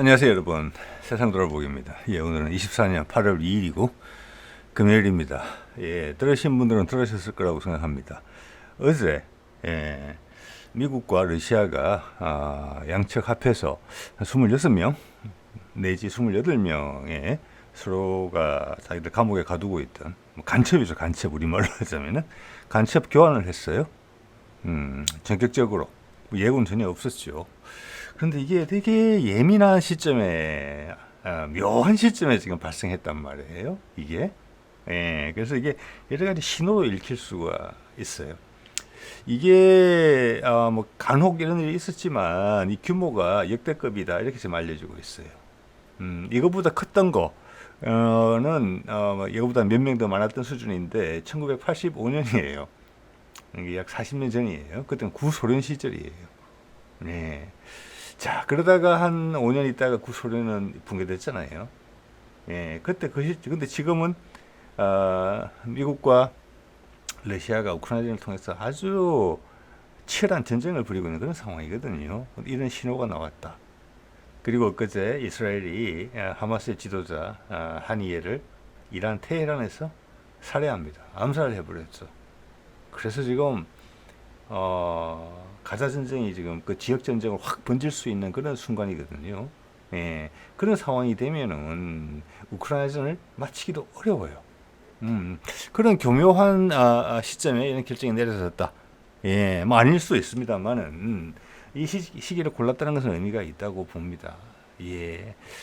안녕하세요 여러분, 세상 돌아보기입니다. 오늘은 24년 8월 2일이고 금요일입니다. 들으신 분들은 들으셨을 거라고 생각합니다. 어제 미국과 러시아가 양측 합해서 26명 내지 28명의 서로가 자기들 감옥에 가두고 있던 간첩이죠. 간첩, 우리말로 하자면은 간첩 교환을 했어요. 전격적으로 예고는 전혀 없었죠. 그런데 이게 되게 예민한 시점에, 묘한 시점에 지금 발생했단 말이에요. 이게. 그래서 이게 여러 가지 신호로 읽힐 수가 있어요. 이게, 뭐, 간혹 이런 일이 있었지만, 이 규모가 역대급이다. 이렇게 지금 알려지고 있어요. 이거보다 컸던 거는, 이거보다 몇 명 더 많았던 수준인데, 1985년이에요. 이게 약 40년 전이에요. 그때는 구소련 시절이에요. 네. 자, 그러다가 한 5년 있다가 구소련은 붕괴됐잖아요. 그때 근데 지금은, 미국과 러시아가 우크라이나를 통해서 아주 치열한 전쟁을 벌이고 있는 그런 상황이거든요. 이런 신호가 나왔다. 그리고 엊그제 이스라엘이 하마스의 지도자, 하니예를 이란 테헤란에서 살해합니다. 암살을 해버렸죠. 그래서 지금 가자 전쟁이 지금 그 지역 전쟁을 확 번질 수 있는 그런 순간이거든요. 그런 상황이 되면은 우크라이나전을 마치기도 어려워요. 그런 교묘한 시점에 이런 결정이 내려졌다. 뭐 아닐 수도 있습니다만은 이 시기를 골랐다는 것은 의미가 있다고 봅니다.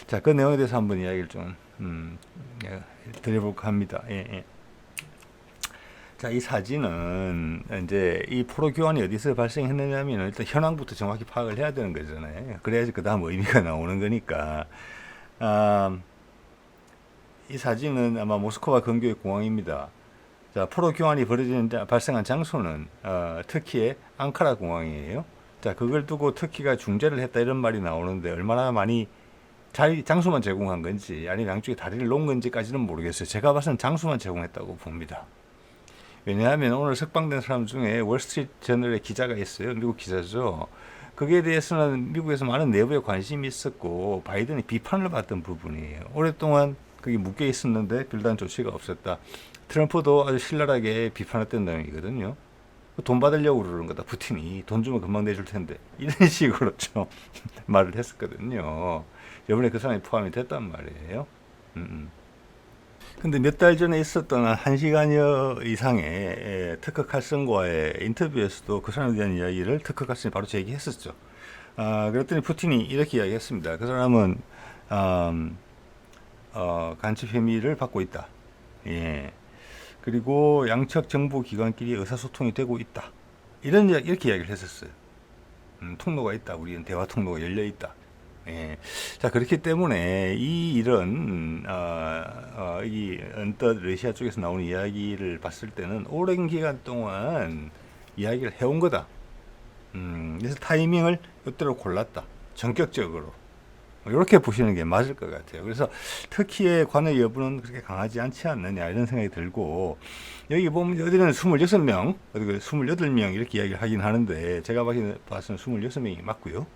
자, 그 내용에 대해서 한번 이야기를 좀 드려볼까 합니다. 자, 이 사진은 이제 이 포로 교환이 어디서 발생했느냐면 일단 현황부터 정확히 파악을 해야 되는 거잖아요. 그래야지 그 다음 의미가 나오는 거니까. 이 사진은 아마 모스크바 근교의 공항입니다. 자, 포로 교환이 발생한 장소는 터키의 앙카라 공항이에요. 자, 그걸 두고 터키가 중재를 했다 이런 말이 나오는데 얼마나 많이 장소만 제공한 건지 아니면 양쪽에 다리를 놓은 건지까지는 모르겠어요. 제가 봐서는 장소만 제공했다고 봅니다. 왜냐하면 오늘 석방된 사람 중에 월스트리트 저널의 기자가 있어요. 미국 기자죠. 거기에 대해서는 미국에서 많은 내부에 관심이 있었고 바이든이 비판을 받던 부분이에요. 오랫동안 거기 묶여 있었는데 별다른 조치가 없었다. 트럼프도 아주 신랄하게 비판했던 내용이거든요. 돈 받으려고 그러는 거다. 푸틴이 돈 주면 금방 내줄 텐데 이런 식으로 좀 말을 했었거든요. 이번에 그 사람이 포함이 됐단 말이에요. 근데 몇 달 전에 있었던 한 1시간여 이상의 터커 칼슨과의 인터뷰에서도 그 사람에 대한 이야기를 터커 칼슨이 바로 제기했었죠. 그랬더니 푸틴이 이렇게 이야기했습니다. 그 사람은 간첩 혐의를 받고 있다. 그리고 양측 정부 기관끼리 의사소통이 되고 있다. 이렇게 이야기를 했었어요. 통로가 있다. 우리는 대화 통로가 열려 있다. 자, 그렇기 때문에 이 일은 이 언뜻 러시아 쪽에서 나오는 이야기를 봤을 때는 오랜 기간 동안 이야기를 해온 거다. 그래서 타이밍을 이때로 골랐다. 전격적으로. 이렇게 보시는 게 맞을 것 같아요. 그래서 터키의 관여 여부는 그렇게 강하지 않지 않느냐 이런 생각이 들고, 여기 보면 어디는 26명, 어디 28명 이렇게 이야기를 하긴 하는데 제가 봐서는 26명이 맞고요.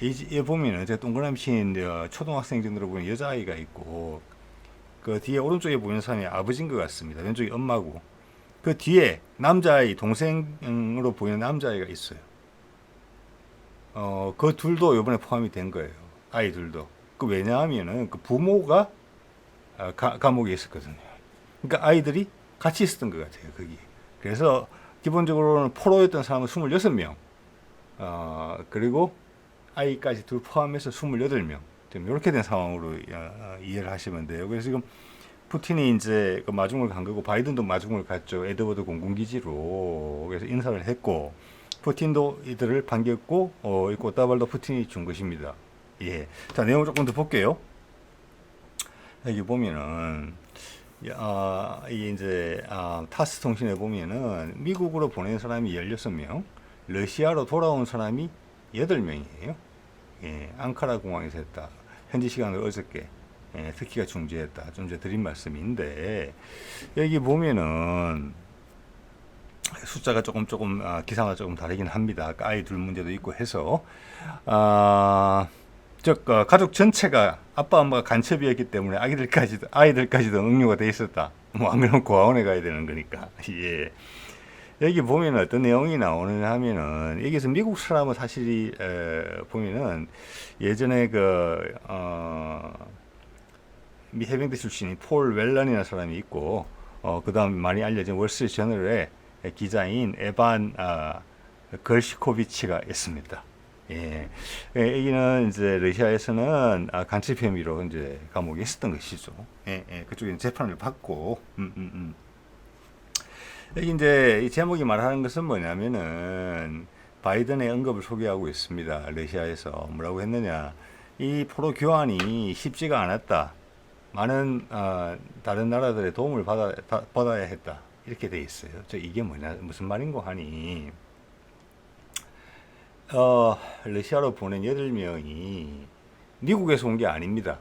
이 보면은 제가 동그라미 친 초등학생들로 보면 여자아이가 있고, 그 뒤에 오른쪽에 보이는 사람이 아버지인 것 같습니다. 왼쪽이 엄마고, 그 뒤에 남자아이, 동생으로 보이는 남자아이가 있어요. 그 둘도 이번에 포함이 된 거예요. 아이들도. 그 왜냐하면은 그 부모가 감옥에 있었거든요. 그러니까 아이들이 같이 있었던 것 같아요, 거기. 그래서 기본적으로는 포로였던 사람은 26명, 그리고 아이까지 둘 포함해서 28명. 지금 이렇게 된 상황으로 이해를 하시면 돼요. 그래서 지금 푸틴이 이제 그 마중을 간 거고, 바이든도 마중을 갔죠. 에드워드 공군기지로. 그래서 인사를 했고, 푸틴도 이들을 반겼고, 이 꽃다발도 푸틴이 준 것입니다. 자, 내용 조금 더 볼게요. 여기 보면은, 이게 이제, 타스 통신에 보면은, 미국으로 보낸 사람이 16명, 러시아로 돌아온 사람이 8명이에요. 앙카라 공항에서 했다. 현지 시간으로 어저께, 터키가 중재했다. 좀 전에 드린 말씀인데, 여기 보면은, 숫자가 조금 기사가 조금 다르긴 합니다. 아까 아이 둘 문제도 있고 해서 즉 가족 전체가 아빠 엄마가 간첩이었기 때문에 아이들까지도 응유가 돼 있었다. 뭐 안 그러면 고아원에 가야 되는 거니까. 예. 여기 보면 어떤 내용이 나오느냐 하면은 여기서 미국 사람은 사실이 보면은 예전에 미 해병대 출신이 폴 웰런이라는 사람이 있고 그다음 많이 알려진 월스트리트 저널의 기자인 에반 걸시코비치가 있습니다. 예, 여기는 이제 러시아에서는 간첩 혐의로 이제 감옥에 있었던 것이죠. 예, 예, 그쪽에 재판을 받고, 여기 이제 이 제목이 말하는 것은 뭐냐면은 바이든의 언급을 소개하고 있습니다. 러시아에서 뭐라고 했느냐? 이 포로 교환이 쉽지가 않았다. 많은 다른 나라들의 도움을 받아야 했다. 이렇게 돼 있어요. 이게 무슨 말인고 하니? 러시아로 보낸 8명이 미국에서 온 게 아닙니다.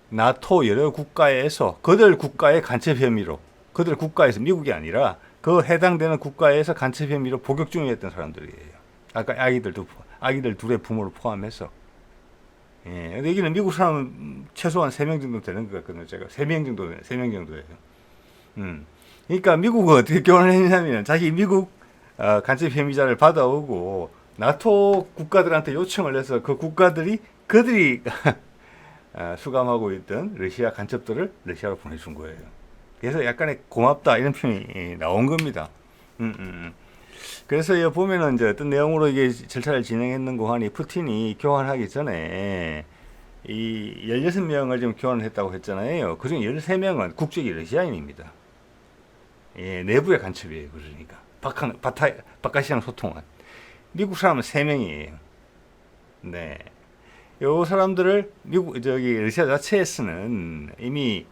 나토 여러 국가에서 그들 국가의 간첩 혐의로 그들 국가에서 미국이 아니라 그 해당되는 국가에서 간첩 혐의로 복역 중이었던 사람들이에요. 아까 아기들 둘의 부모를 포함해서. 예, 근데 여기는 미국 사람은 최소한 3명 정도 되는 것 같거든요. 제가 3명 정도예요. 그러니까 미국은 어떻게 교환을 했냐면 자기 미국 간첩 혐의자를 받아오고 나토 국가들한테 요청을 해서 그 국가들이 그들이 수감하고 있던 러시아 간첩들을 러시아로 보내준 거예요. 그래서 약간의 고맙다 이런 표현이 나온 겁니다. 그래서 여기 보면은 이제 어떤 내용으로 이게 절차를 진행했는고 하니 푸틴이 교환하기 전에 이 16명을 지금 교환을 했다고 했잖아요. 그중 13명은 국적이 러시아인입니다. 예, 내부의 간첩이에요. 그러니까 바깥이랑 소통한 미국 사람은 3명이에요. 네. 요 사람들을 러시아 자체에서는 이미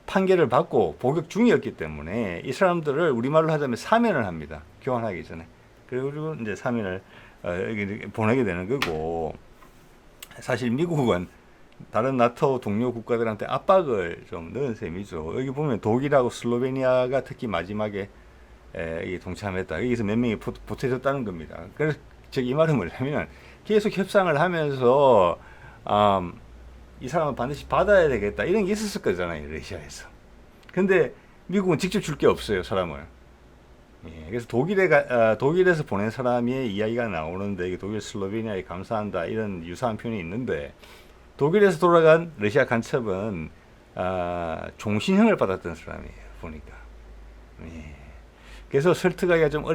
판결을 받고 복역 중이었기 때문에 이 사람들을 우리말로 하자면 사면을 합니다. 교환하기 전에. 그리고 이제 사면을 보내게 되는 거고, 사실 미국은 다른 나토 동료 국가들한테 압박을 좀 넣은 셈이죠. 여기 보면 독일하고 슬로베니아가 특히 마지막에 동참했다. 여기서 몇 명이 보태졌다는 겁니다. 그래서 이 말은 뭐냐면 계속 협상을 하면서 이 사람은 반드시 받아야 되겠다 이런 게 있었을 거잖아요, 러시아에서. 근데 미국은 직접 줄 게 없어요, 사람을. 예, 그래서 독일에서 보낸 사람의 이야기가 나오는데 독일 슬로베니아에 감사한다 이런 유사한 표현이 있는데 독일에서 돌아간 러시아 간첩은 종신형을 받았던 사람이에요, 보니까. 예. 그래서 설득하기가 좀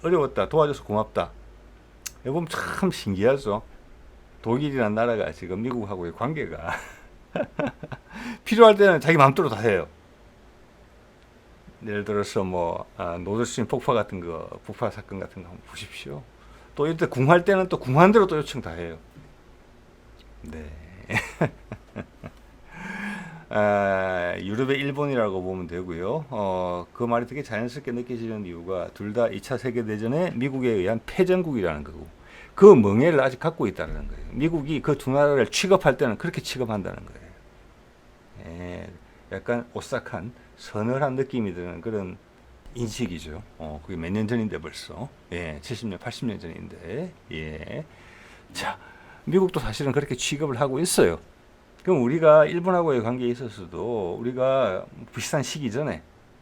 어려웠다. 도와줘서 고맙다. 이거 보면 참 신기하죠. 독일이라는 나라가 지금 미국하고의 관계가 필요할 때는 자기 마음대로 다 해요. 예를 들어서 노드스트림 폭파 사건 같은 거 한번 보십시오. 또 이때 궁할 때는 또 궁한대로 또 요청 다 해요. 네. 유럽의 일본이라고 보면 되고요. 그 말이 되게 자연스럽게 느껴지는 이유가 둘 다 2차 세계대전에 미국에 의한 패전국이라는 거고 그 멍해를 아직 갖고 있다는 거예요. 미국이 그 두 나라를 취급할 때는 그렇게 취급한다는 거예요. 예, 약간 오싹한 서늘한 느낌이 드는 그런 인식이죠. 그게 몇 년 전인데 벌써. 예, 70년, 80년 전인데. 예. 자, 미국도 사실은 그렇게 취급을 하고 있어요. 그럼 우리가 일본하고의 관계에 있어서도 우리가 비슷한 시기 전에,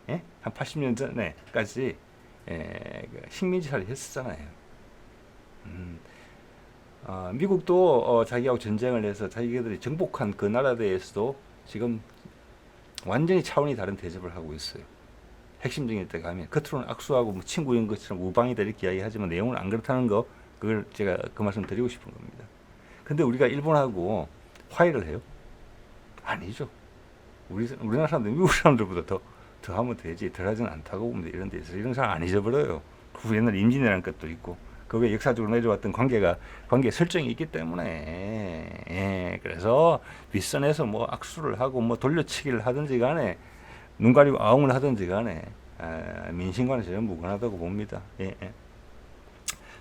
예? 한 80년 전에까지 식민지살이 했었잖아요. 미국도 자기하고 전쟁을 해서 자기들이 정복한 그 나라에 대해서도 지금 완전히 차원이 다른 대접을 하고 있어요. 핵심적인 때 가면 겉으로는 악수하고 뭐 친구인 것처럼 우방이다 이렇게 이야기하지만 내용은 안 그렇다는 거 그걸 제가 그 말씀 드리고 싶은 겁니다. 근데 우리가 일본하고 화해를 해요? 아니죠. 우리나라 사람들 미국 사람들보다 더 하면 되지. 덜 하지는 않다고 보면 이런 데 있어서 이런 사람 안 잊어버려요. 그 옛날 임진왜란 것도 있고 그 외에 역사적으로 내려왔던 관계 설정이 있기 때문에 그래서 윗선에서 뭐 악수를 하고 뭐 돌려치기를 하든지 간에 눈 가리고 아웅을 하든지 간에 민심과는 전혀 무관하다고 봅니다.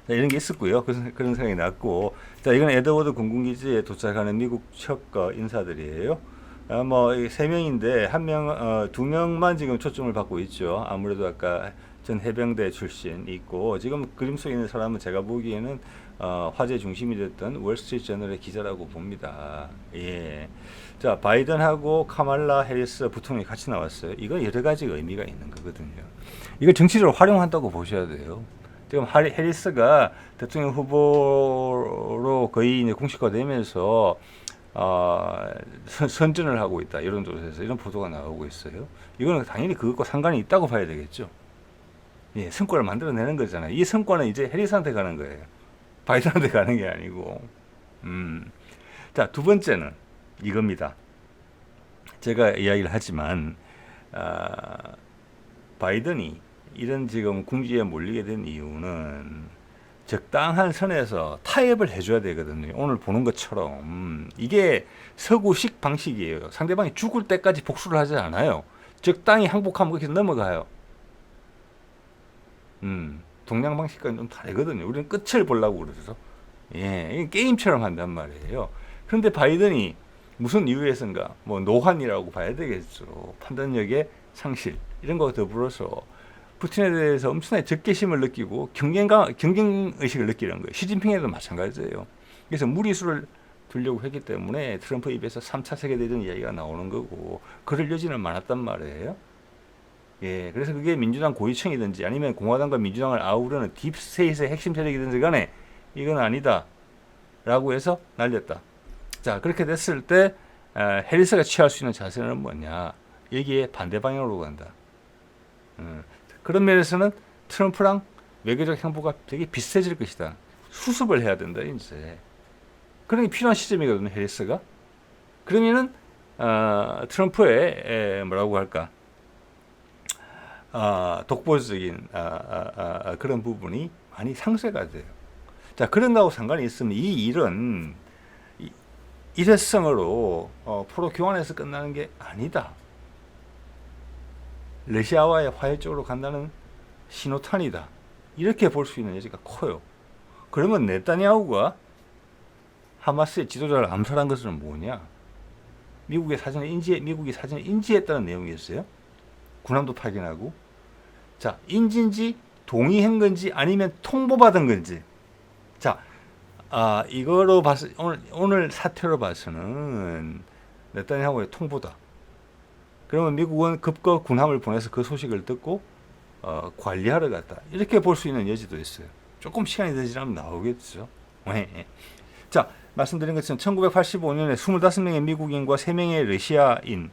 자, 이런 게 있었고요. 그런 생각이 났고, 자, 이건 에드워드 공군기지에 도착하는 미국 첫 인사들이에요. 뭐 3명인데 2명만 지금 초점을 받고 있죠. 아무래도 아까 전 해병대 출신 있고 지금 그림 속에 있는 사람은 제가 보기에는 화제 중심이 됐던 월스트리트 저널의 기자라고 봅니다. 예. 자, 바이든하고 카말라 해리스 부통령이 같이 나왔어요. 이거 여러 가지 의미가 있는 거거든요. 이걸 정치적으로 활용한다고 보셔야 돼요. 지금 해리스가 대통령 후보로 거의 이제 공식화되면서 선전을 하고 있다. 이런 조사에서 이런 보도가 나오고 있어요. 이거는 당연히 그것과 상관이 있다고 봐야 되겠죠. 예, 성과를 만들어내는 거잖아요. 이 성과는 이제 해리스한테 가는 거예요. 바이든한테 가는 게 아니고. 자, 두 번째는 이겁니다. 제가 이야기를 하지만 바이든이 이런 지금 궁지에 몰리게 된 이유는 적당한 선에서 타협을 해줘야 되거든요. 오늘 보는 것처럼 이게 서구식 방식이에요. 상대방이 죽을 때까지 복수를 하지 않아요. 적당히 항복하면 그렇게 넘어가요. 동양 방식과는 좀 다르거든요. 우리는 끝을 보려고 그러죠. 예, 이게 게임처럼 한단 말이에요. 그런데 바이든이 무슨 이유에선가 뭐 노환이라고 봐야 되겠죠. 판단력의 상실 이런 거 더불어서 푸틴에 대해서 엄청나게 적개심을 느끼고 경쟁의식을 느끼는 거예요. 시진핑에도 마찬가지예요. 그래서 무리수를 두려고 했기 때문에 트럼프 입에서 3차 세계대전 이야기가 나오는 거고 그럴 여지는 많았단 말이에요. 예, 그래서 그게 민주당 고위층이든지 아니면 공화당과 민주당을 아우르는 딥스테이트의 핵심 세력이든지 간에 이건 아니다 라고 해서 날렸다. 자, 그렇게 됐을 때 해리스가 취할 수 있는 자세는 뭐냐, 여기에 반대 방향으로 간다. 그런 면에서는 트럼프랑 외교적 행보가 되게 비슷해질 것이다. 수습을 해야 된다 이제. 그러니 필요한 시점이거든요, 해리스가. 그러면은 트럼프의 뭐라고 할까, 독보적인 그런 부분이 많이 상쇄가 돼요. 자, 그런다고 상관이 있으면 이 일은 일회성으로 포로 교환에서 끝나는 게 아니다. 러시아와의 화해 쪽으로 간다는 신호탄이다. 이렇게 볼 수 있는 여지가 커요. 그러면 네타냐후가 하마스의 지도자를 암살한 것은 뭐냐? 미국이 사전에 인지했다는 내용이었어요. 군함도 파견하고. 자, 인지인지 동의한 건지 아니면 통보받은 건지. 자, 이거로 봐서 오늘 사태로 봐서는 네타냐후의 통보다. 그러면 미국은 급거 군함을 보내서 그 소식을 듣고 관리하러 갔다. 이렇게 볼 수 있는 여지도 있어요. 조금 시간이 더 지나면 나오겠죠. 네. 자, 말씀드린 것처럼 1985년에 25명의 미국인과 3명의 러시아인,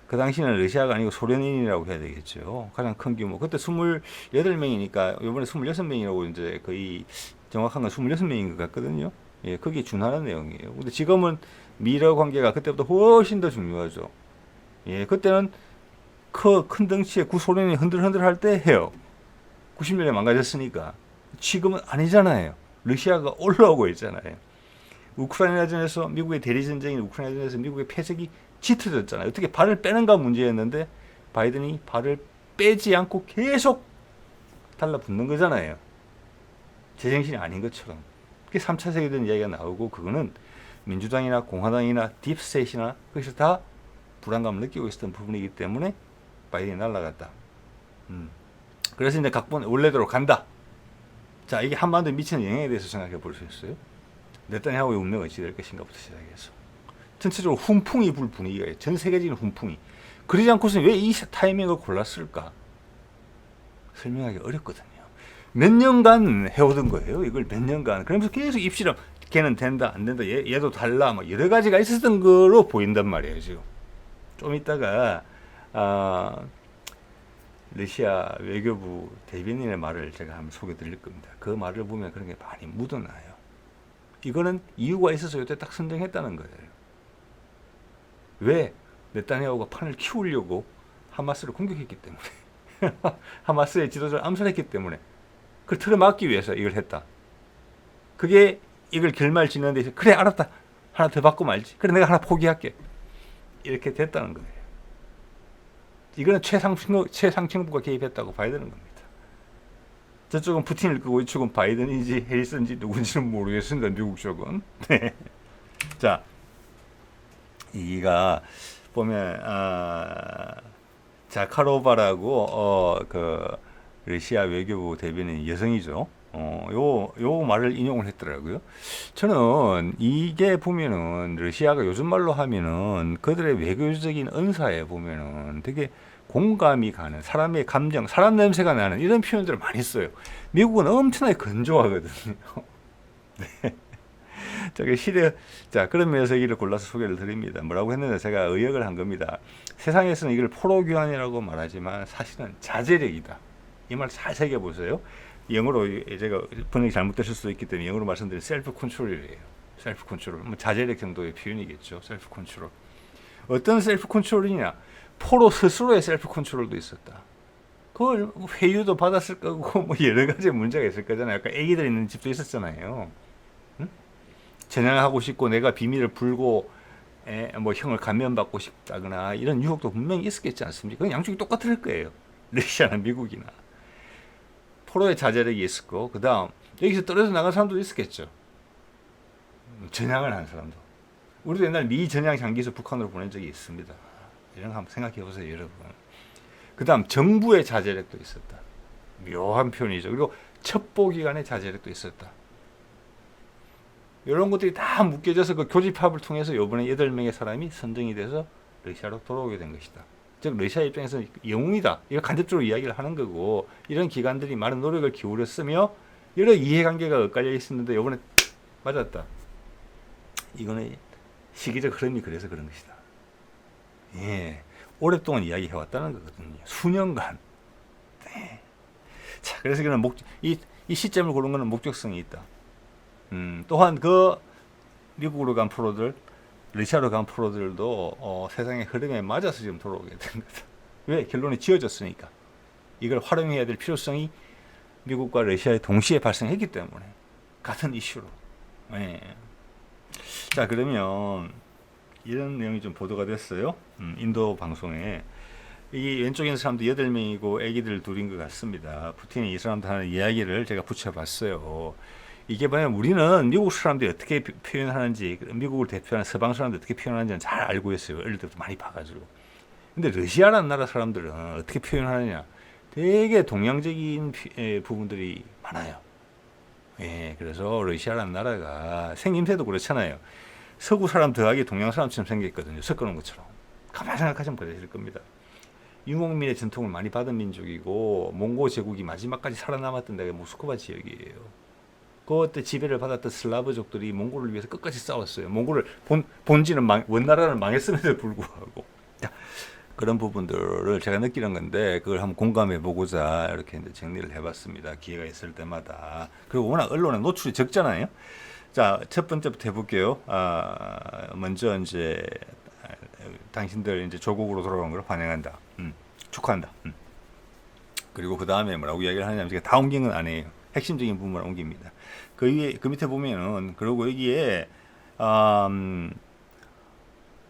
그 당시는 러시아가 아니고 소련인이라고 해야 되겠죠. 가장 큰 규모. 그때 28명이니까 이번에 26명이라고 이제 거의 정확한 건 26명인 것 같거든요. 예, 거기에 준하는 내용이에요. 근데 지금은 미러 관계가 그때보다 훨씬 더 중요하죠. 예, 그때는 큰 덩치의 구소련이 흔들흔들 할 때 해요. 90년에 망가졌으니까. 지금은 아니잖아요. 러시아가 올라오고 있잖아요. 우크라이나전에서 미국의 대리전쟁인 우크라이나전에서 미국의 패색이 짙어졌잖아요. 어떻게 발을 빼는가 문제였는데 바이든이 발을 빼지 않고 계속 달라붙는 거잖아요. 제정신이 아닌 것처럼. 그게 3차 세계대전 이야기가 나오고, 그거는 민주당이나 공화당이나 딥스테이트나 거기서 다 불안감을 느끼고 있었던 부분이기 때문에 바이든이 날아갔다. 그래서 이제 각본 원래대로 간다. 자, 이게 한반도에 미치는 영향에 대해서 생각해 볼 수 있어요. 네타냐후의 운명은 어찌 될 것인가부터 시작해서 전체적으로 훈풍이 불 분위기가 있어요. 전 세계적인 훈풍이. 그러지 않고서 왜 이 타이밍을 골랐을까? 설명하기 어렵거든요. 몇 년간 해오던 거예요. 이걸 몇 년간. 그러면서 계속 입시랑 걔는 된다, 안 된다, 얘도 달라, 뭐 여러 가지가 있었던 거로 보인단 말이에요, 지금. 좀 이따가 러시아 외교부 대변인의 말을 제가 한번 소개 드릴 겁니다. 그 말을 보면 그런 게 많이 묻어나요. 이거는 이유가 있어서 이때 딱 선정했다는 거예요. 왜? 네타냐후가 판을 키우려고 하마스를 공격했기 때문에. 하마스의 지도자를 암살했기 때문에. 그걸 틀어막기 위해서 이걸 했다. 그게 이걸 결말 짓는 데 있어서, 그래 알았다, 하나 더 받고 말지, 그래 내가 하나 포기할게, 이렇게 됐다는 거예요. 이거는 최상층부가 개입했다고 봐야 되는 겁니다. 저쪽은 푸틴일 거고 이쪽은 바이든인지 해리스인지 누군지는 모르겠습니다. 미국 쪽은. 네. 자, 이가 보면 자카로바라고 그 러시아 외교부 대변인 여성이죠. 요 말을 인용을 했더라고요. 저는 이게 보면은 러시아가 요즘 말로 하면은 그들의 외교적인 언사에 보면은 되게 공감이 가는 사람의 감정, 사람 냄새가 나는 이런 표현들을 많이 써요. 미국은 엄청나게 건조하거든요. 저게 자, 그런 면에서 얘기를 골라서 소개를 드립니다. 뭐라고 했는데 제가 의역을 한 겁니다. 세상에서는 이걸 포로교환이라고 말하지만 사실은 자제력이다. 이 말 잘 새겨보세요. 영어로 제가 번역이 잘못되실 수도 있기 때문에 영어로 말씀드린 셀프 컨트롤이에요. 셀프 컨트롤. 뭐 자제력 정도의 표현이겠죠. 셀프 컨트롤. 어떤 셀프 컨트롤이냐? 포로 스스로의 셀프 컨트롤도 있었다. 그걸 회유도 받았을 거고 뭐 여러 가지 문제가 있을 거잖아요. 아까 애기들 있는 집도 있었잖아요. 응? 전향하고 싶고 내가 비밀을 풀고 뭐 형을 감면받고 싶다거나 이런 유혹도 분명히 있었겠지 않습니까? 그건 양쪽이 똑같을 거예요. 러시아나 미국이나. 포로의 자제력이 있었고 그 다음 여기서 떨어져 나간 사람도 있었겠죠. 전향을 한 사람도. 우리도 옛날 미 전향 장기에서 북한으로 보낸 적이 있습니다. 이런 거 한번 생각해 보세요, 여러분. 그 다음 정부의 자제력도 있었다. 묘한 표현이죠. 그리고 첩보기관의 자제력도 있었다. 이런 것들이 다 묶여져서 그 교집합을 통해서 이번에 8명의 사람이 선정이 돼서 러시아로 돌아오게 된 것이다. 즉 러시아 입장에서는 영웅이다. 이거 간접적으로 이야기를 하는 거고 이런 기관들이 많은 노력을 기울였으며 여러 이해관계가 엇갈려 있었는데 이번에 맞았다. 이거는 시기적 흐름이 그래서 그런 것이다. 예, 오랫동안 이야기해왔다는 거거든요. 수년간. 네. 자, 그래서 이거는 이 시점을 고른 거는 목적성이 있다. 또한 그 미국으로 간 프로들, 러시아로 간 프로들도 세상의 흐름에 맞아서 지금 돌아오게 된 거다. 왜? 결론이 지어졌으니까. 이걸 활용해야 될 필요성이 미국과 러시아에 동시에 발생했기 때문에 같은 이슈로. 네. 자, 그러면 이런 내용이 좀 보도가 됐어요. 인도 방송에. 이 왼쪽에 있는 사람도 8명이고 애기들 둘인 것 같습니다. 푸틴이 이 사람들 하는 이야기를 제가 붙여봤어요. 이게 뭐냐면 우리는 미국 사람들이 어떻게 표현하는지, 미국을 대표하는 서방 사람들이 어떻게 표현하는지는 잘 알고 있어요. 어릴 때부터 많이 봐가지고. 근데 러시아라는 나라 사람들은 어떻게 표현하느냐. 되게 동양적인 부분들이 많아요. 예, 그래서 러시아라는 나라가 생김새도 그렇잖아요. 서구 사람 더하기 동양 사람처럼 생겼거든요. 섞어놓은 것처럼. 가만히 생각하시면 그러실 겁니다. 유목민의 전통을 많이 받은 민족이고 몽고 제국이 마지막까지 살아남았던 데가 모스크바 지역이에요. 그때 지배를 받았던 슬라브족들이 몽골을 위해서 끝까지 싸웠어요. 몽골을 본지는 원나라는 망했음에도 불구하고. 그런 부분들을 제가 느끼는 건데 그걸 한번 공감해 보고자 이렇게 이제 정리를 해봤습니다. 기회가 있을 때마다. 그리고 워낙 언론에 노출이 적잖아요. 자, 첫 번째부터 해볼게요. 먼저 이제 당신들 이제 조국으로 돌아간 걸 환영한다. 축하한다. 그리고 그 다음에 뭐라고 이야기를 하냐면 제가 다 옮긴 건 아니에요. 핵심적인 부분을 옮깁니다. 그 위에 그 밑에 보면은 그리고 여기에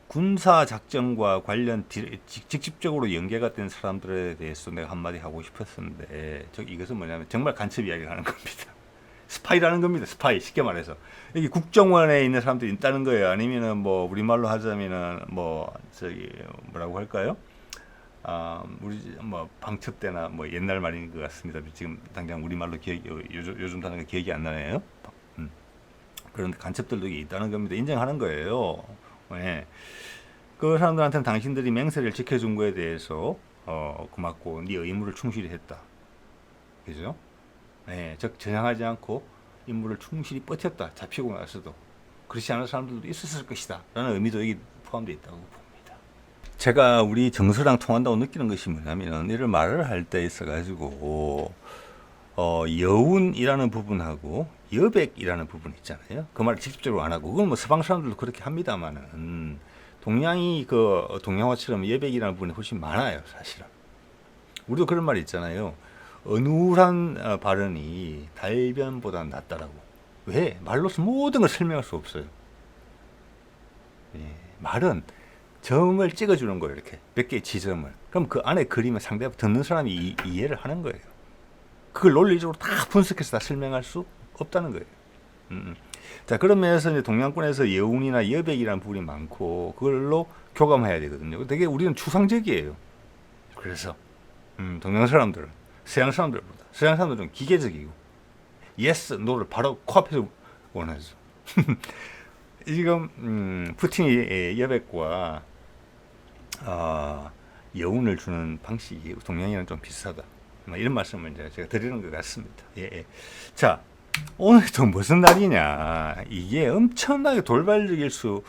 군사 작전과 관련 직접적으로 연계가 된 사람들에 대해서 내가 한마디 하고 싶었었는데 이것은 뭐냐면 정말 간첩 이야기를 하는 겁니다. 스파이라는 겁니다. 스파이 쉽게 말해서 여기 국정원에 있는 사람들이 있다는 거예요. 아니면은 뭐 우리말로 하자면은 뭐 뭐라고 할까요? 우리 뭐 방첩대나 뭐 옛날 말인 것 같습니다. 지금 당장 우리말로 요즘 단어가 기억이 안 나네요. 그런 간첩들도 있다는 겁니다. 인정하는 거예요. 네. 그 사람들한테는 당신들이 맹세를 지켜준 거에 대해서 고맙고 네 의무를 충실히 했다. 그죠? 네, 즉 전향하지 않고 임무를 충실히 버텼다. 잡히고 나서도 그렇지 않은 사람들도 있었을 것이다. 라는 의미도 여기 포함되어 있다고 봅니다. 제가 우리 정서랑 통한다고 느끼는 것이 뭐냐면 이를 말을 할 때 있어가지고 여운이라는 부분하고 여백이라는 부분 있잖아요. 그 말을 직접적으로 안 하고 그건 뭐 서방 사람들도 그렇게 합니다만은 동양이 그 동양화처럼 여백이라는 부분이 훨씬 많아요. 사실은 우리도 그런 말이 있잖아요. 어눌한 발언이 달변보다 낫다라고. 왜? 말로서 모든 걸 설명할 수 없어요. 예, 말은 점을 찍어주는 거예요. 이렇게 몇 개의 지점을. 그럼 그 안에 그림을 상대방 듣는 사람이 이해를 하는 거예요. 그걸 논리적으로 다 분석해서 다 설명할 수 없다는 거예요. 자, 그런 면에서 이제 동양권에서 여운이나 여백이라는 부분이 많고 그걸로 교감해야 되거든요. 되게 우리는 추상적이에요. 그래서 동양 사람들은 서양 사람들보다 서양 사람들은 기계적이고 예스, 노를 바로 코앞에서 원하죠. 지금 푸틴이 여백과 여운을 주는 방식이 동양이랑 좀 비슷하다. 이런 말씀을 이제 제가 드리는 것 같습니다. 예, 예. 자, 오늘도 무슨 날이냐? 이게 엄청나게 돌발적일 수,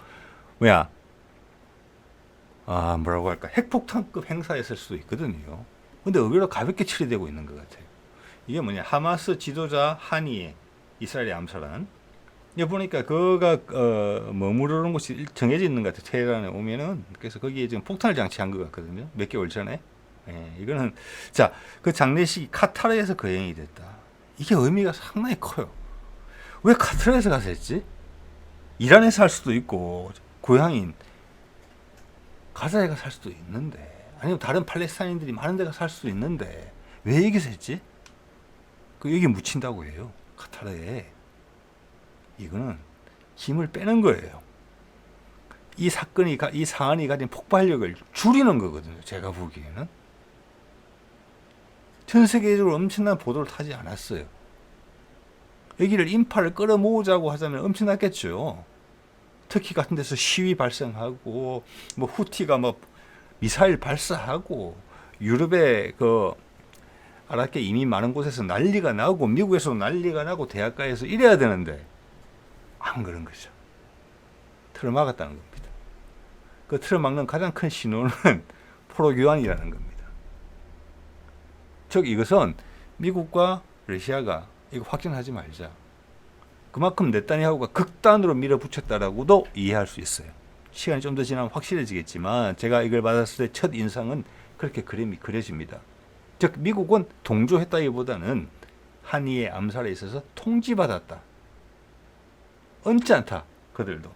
뭐라고 할까? 핵폭탄급 행사였을 수도 있거든요. 근데 의외로 가볍게 처리되고 있는 것 같아요. 이게 뭐냐? 하마스 지도자 하니에 이스라엘이 암살한. 여기 보니까 그가 머무르는 곳이 정해져 있는 것 같아요. 테헤란에 오면은. 그래서 거기에 지금 폭탄을 장치한 것 같거든요. 몇 개월 전에. 예, 이거는 자, 그 장례식이 카타르에서 거행이 됐다. 이게 의미가 상당히 커요. 왜 카타르에서 가서 했지? 이란에서 할 수도 있고 고향인 가자에 가서 할 수도 있는데, 아니면 다른 팔레스타인들이 많은 데가 살 수도 있는데 왜 여기서 했지? 여기 묻힌다고 해요. 카타르에. 이거는 힘을 빼는 거예요. 이 사안이 가진 폭발력을 줄이는 거거든요. 제가 보기에는. 전 세계적으로 엄청난 보도를 타지 않았어요. 여기를 인파를 끌어모으자고 하자면 엄청났겠죠. 터키 같은 데서 시위 발생하고, 뭐 후티가 뭐 미사일 발사하고, 유럽의 아랍계 이민 많은 곳에서 난리가 나고, 미국에서 난리가 나고, 대학가에서 이래야 되는데 안 그런 거죠. 틀을 막았다는 겁니다. 그 틀을 막는 가장 큰 신호는 포로 교환이라는 겁니다. 즉 이것은 미국과 러시아가 이거 확전하지 말자. 그만큼 네타냐후가 극단으로 밀어붙였다라고도 이해할 수 있어요. 시간이 좀 더 지나면 확실해지겠지만 제가 이걸 받았을 때 첫 인상은 그렇게 그림이 그려집니다. 즉 미국은 동조했다기보다는 한이의 암살에 있어서 통지받았다. 얹지 않다. 그들도.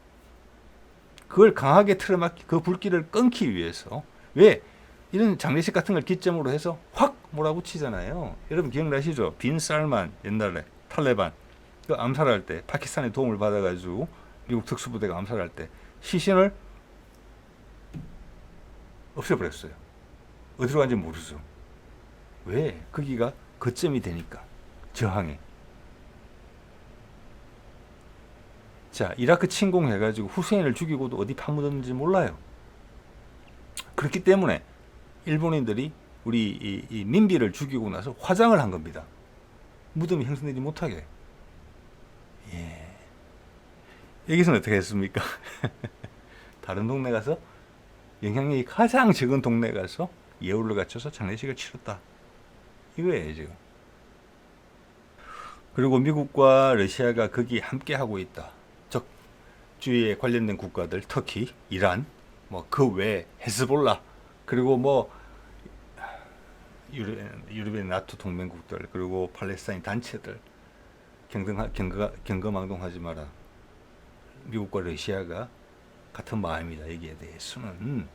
그걸 강하게 틀어막기, 그 불길을 끊기 위해서. 왜? 이런 장례식 같은 걸 기점으로 해서 확 몰아붙이잖아요. 여러분 기억나시죠? 빈 살만 옛날에 탈레반 그 암살할 때 파키스탄의 도움을 받아가지고 미국 특수부대가 암살할 때 시신을 없애버렸어요. 어디로 간지 모르죠. 왜? 거기가 거점이 되니까. 저항에. 자, 이라크 침공해가지고 후세인을 죽이고도 어디 파묻었는지 몰라요. 그렇기 때문에 일본인들이 우리 이 민비를 죽이고 나서 화장을 한 겁니다. 무덤이 형성되지 못하게. 예. 여기서는 어떻게 했습니까? 다른 동네 가서 영향력이 가장 적은 동네 가서 예우를 갖춰서 장례식을 치렀다. 이거예요 지금. 그리고 미국과 러시아가 거기 함께 하고 있다. 즉 주위에 관련된 국가들, 터키, 이란, 뭐 그 외 헤즈볼라, 그리고 뭐 유럽의 나토 동맹국들, 그리고 팔레스타인 단체들 경거망동하지 마라. 미국과 러시아가 같은 마음이다. 여기에 대해서는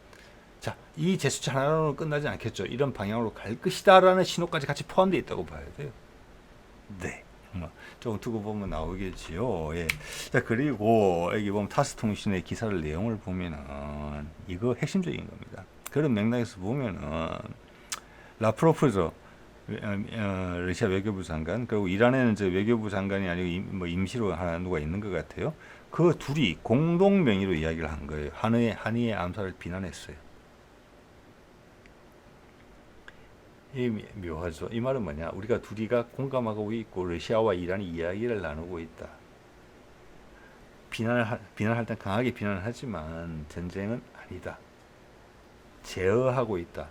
자, 이 제스처 하나로는 끝나지 않겠죠. 이런 방향으로 갈 것이다라는 신호까지 같이 포함되어 있다고 봐야 돼요. 네. 조금 두고 보면 나오겠지요. 예. 자, 그리고 여기 보면 타스 통신의 기사를 내용을 보면은 이거 핵심적인 겁니다. 그런 맥락에서 보면은 라프로프죠. 러시아 외교부 장관, 그리고 이란에는 이제 외교부 장관이 아니고 뭐 임시로 하나 누가 있는 것 같아요. 그 둘이 공동 명의로 이야기를 한 거예요. 한이의 암살을 비난했어요. 이 묘하죠. 이 말은 뭐냐? 우리가 둘이가 공감하고 있고 러시아와 이란이 이야기를 나누고 있다. 비난할 땐 강하게 비난을 하지만 전쟁은 아니다. 제어하고 있다.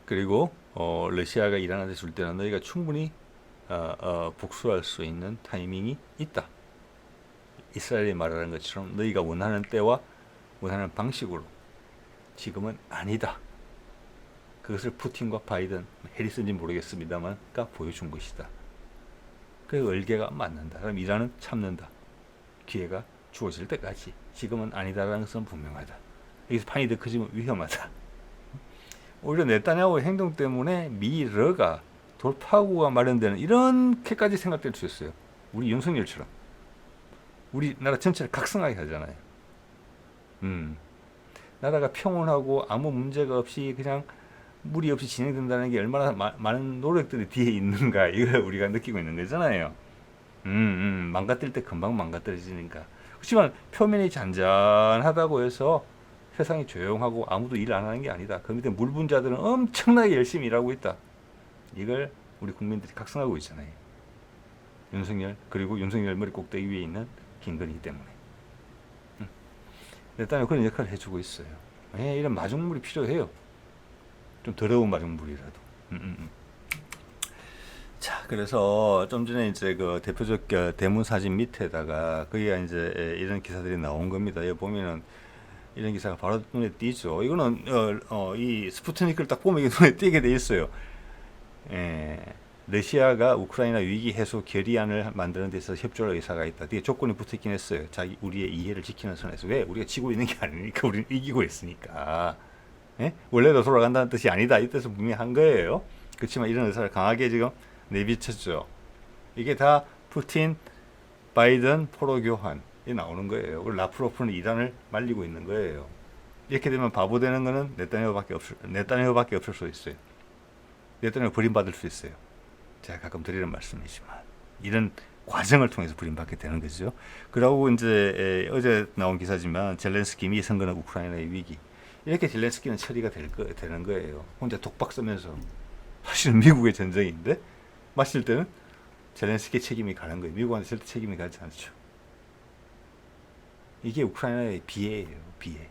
그리고 러시아가 이란한테 줄 때는 너희가 충분히 복수할 수 있는 타이밍이 있다. 이스라엘이 말하는 것처럼 너희가 원하는 때와 원하는 방식으로 지금은 아니다. 그것을 푸틴과 바이든, 해리스인지 모르겠습니다만 보여준 것이다. 그 얼개가 맞는다. 그럼 이란은 참는다. 기회가 주어질 때까지. 지금은 아니다라는 것은 분명하다. 여기서 판이 더 커지면 위험하다. 오히려 네타냐후의 행동 때문에 미러가 돌파구가 마련되는 이렇게까지 생각될 수 있어요. 우리 윤석열처럼. 우리나라 전체를 각성하게 하잖아요. 나라가 평온하고 아무 문제가 없이 그냥 무리 없이 진행된다는 게 얼마나 많은 노력들이 뒤에 있는가, 이걸 우리가 느끼고 있는 거잖아요. 망가뜨릴 때 금방 망가뜨려지니까. 그렇지만 표면이 잔잔하다고 해서 세상이 조용하고 아무도 일 안 하는 게 아니다. 그 밑에 물분자들은 엄청나게 열심히 일하고 있다. 이걸 우리 국민들이 각성하고 있잖아요. 윤석열, 그리고 윤석열 머리 꼭대기 위에 있는 김건희 때문에. 일단 그런 역할을 해주고 있어요. 예, 이런 마중물이 필요해요. 좀 더러운 마중물이라도. 자, 그래서 좀 전에 이제 그 대표적 대문 사진 밑에다가 거기가 이제 이런 기사들이 나온 겁니다. 여기 보면은 이런 기사가 바로 눈에 띄죠. 이거는 이 스푸트니크를 딱 보면 이게 눈에 띄게 돼 있어요. 예, 러시아가 우크라이나 위기 해소 결의안을 만드는 데서 협조할 의사가 있다. 뒤에 조건이 붙어있긴 했어요. 자기 우리의 이해를 지키는 선에서. 왜? 우리가 지고 있는 게 아니니까. 우리는 이기고 있으니까. 예? 원래도 돌아간다는 뜻이 아니다. 이 뜻은 분명히 한 거예요. 그렇지만 이런 의사를 강하게 지금 내비쳤죠. 이게 다 푸틴, 바이든, 포로 교환이 나오는 거예요. 우리 라프로프는 이란을 말리고 있는 거예요. 이렇게 되면 바보 되는 거는 네타냐후밖에 없을 수 있어요. 네타냐후 버림받을 수 있어요. 제가 가끔 드리는 말씀이지만 이런 과정을 통해서 버림받게 되는 거죠. 그러고 이제 어제 나온 기사지만 젤렌스키 미 선거는 우크라이나의 위기. 이렇게 젤렌스키는 처리가 되는 거예요. 혼자 독박 쓰면서. 사실은 미국의 전쟁인데 마실 때는 젤렌스키 책임이 가는 거예요. 미국한테 절대 책임이 가지 않죠. 이게 우크라이나의 비애예요. 비애.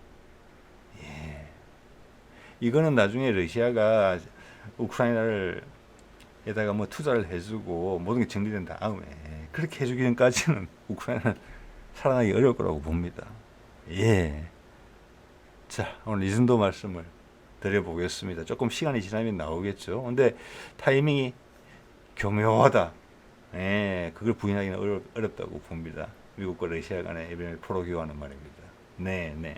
예. 이거는 나중에 러시아가 우크라이나를 에다가 뭐 투자를 해주고 모든 게 정리된 다음에 그렇게 해주기는까지는 우크라이나는 살아나기 어려울 거라고 봅니다. 예. 자, 오늘 이 정도 말씀을 드려보겠습니다. 조금 시간이 지나면 나오겠죠. 근데 타이밍이 교묘하다. 예, 그걸 부인하기는 어렵다고 봅니다. 미국과 러시아 간의 이번에 포로 교환은 말입니다. 네, 네.